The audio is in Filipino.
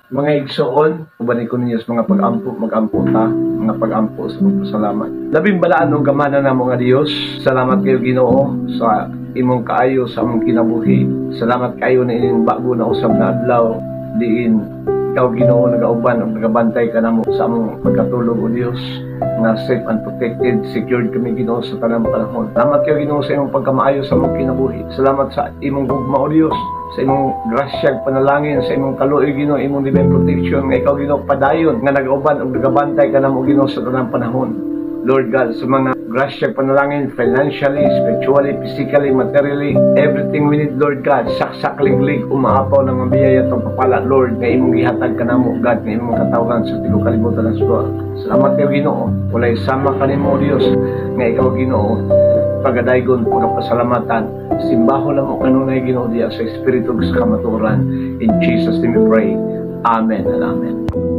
Mga igsoon, uban ko ninyo sa mga pag-ampo, mag-ampo ta, mga pag-ampo sa magpasalamat. Labing balaan ng gamana na mga Diyos. Salamat kayo Ginoo sa imong kaayo sa among kinabuhi. Salamat kayo na inyong bago na usab na adlaw. Diin ikaw Ginoo nagauban ug nagabantay ka namo sa among pagkatulog o Dios na safe and protected, secured kami Ginoo sa tanang panahon. Salamat kayo Ginoo sa imong pagkamaayo sa among kinabuhi. Salamat sa imong gugma o Dios, sa imong grasya panalangin, sa imong kaluoy Ginoo, imong divine protection nga ikaw Ginoo padayon nga nagauban ug nagabantay ka namo Ginoo sa tanang panahon. Lord God, sa mga grasya panalangin, financially, spiritually, physically, materially, everything we need, Lord God, saksak liglig, umaapaw ng mabiyaya itong papala, Lord, nga imong gihatag ka namo, God, nga imong katawagan sa tigo kalibutan ng suwa. Salamat kayo Ginoo, walay sama ka nimo Dios, nga ikaw Ginoo, pagadaygon, pagpasalamatan, simbaho lang o kanunay Ginoo diya sa espiritu sa kamaturan. In Jesus name we pray. Amen and amen.